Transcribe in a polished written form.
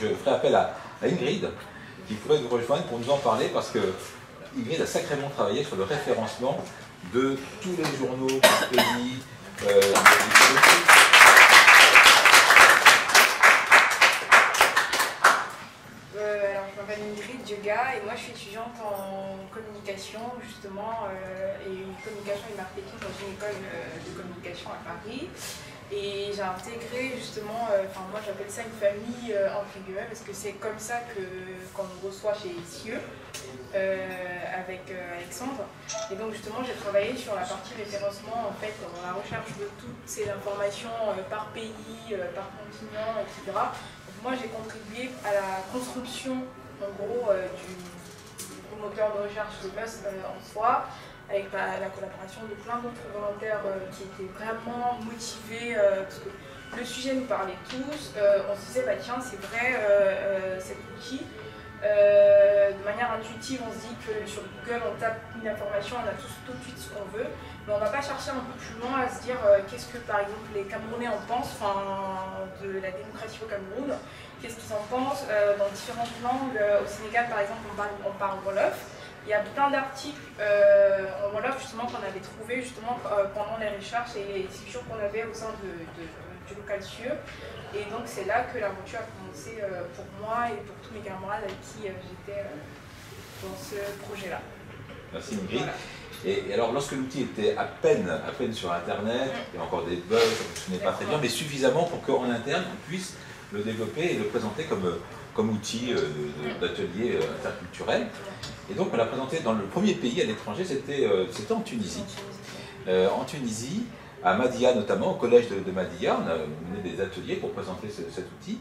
je ferai appel à Ingrid, qui pourrait nous rejoindre pour nous en parler, parce que Ingrid a sacrément travaillé sur le référencement de tous les journaux par pays. Alors, je m'appelle Ingrid Dioga et moi je suis étudiante en communication justement et communication et marketing dans une école de communication à Paris. Et j'ai intégré justement, moi j'appelle ça une famille entre guillemets parce que c'est comme ça qu'on me reçoit chez Cieux avec Alexandre. Et donc justement j'ai travaillé sur la partie référencement en fait dans la recherche de toutes ces informations par pays, par continent, etc. Donc moi j'ai contribué à la construction en gros du moteur de recherche de Buzz en soi, avec la collaboration de plein d'autres volontaires qui étaient vraiment motivés, parce que le sujet nous parlait tous. On se disait, bah tiens, c'est vrai, cet outil, de manière intuitive, on se dit que sur Google, on tape une information, on a tout de suite ce qu'on veut, mais on ne va pas chercher un peu plus loin à se dire qu'est-ce que, par exemple, les Camerounais en pensent, de la démocratie au Cameroun, qu'est-ce qu'ils en pensent dans différentes langues. Au Sénégal, par exemple, on parle Wolof. Il y a plein d'articles en Wolof justement qu'on avait trouvé justement pendant les recherches et les discussions qu'on avait au sein du local Cieux. Et donc c'est là que l'aventure a commencé pour moi et pour tous mes camarades avec qui j'étais dans ce projet-là. Merci Ingrid. Voilà. Et alors lorsque l'outil était à peine sur Internet, il y a encore des bugs, ça ne fonctionnait pas très bien, mais suffisamment pour qu'en interne on puisse le développer et le présenter comme outil d'atelier interculturel. Et donc on l'a présenté dans le premier pays à l'étranger, c'était en Tunisie. En Tunisie, à Madia notamment, au collège de Madia, on a mené des ateliers pour présenter cet outil.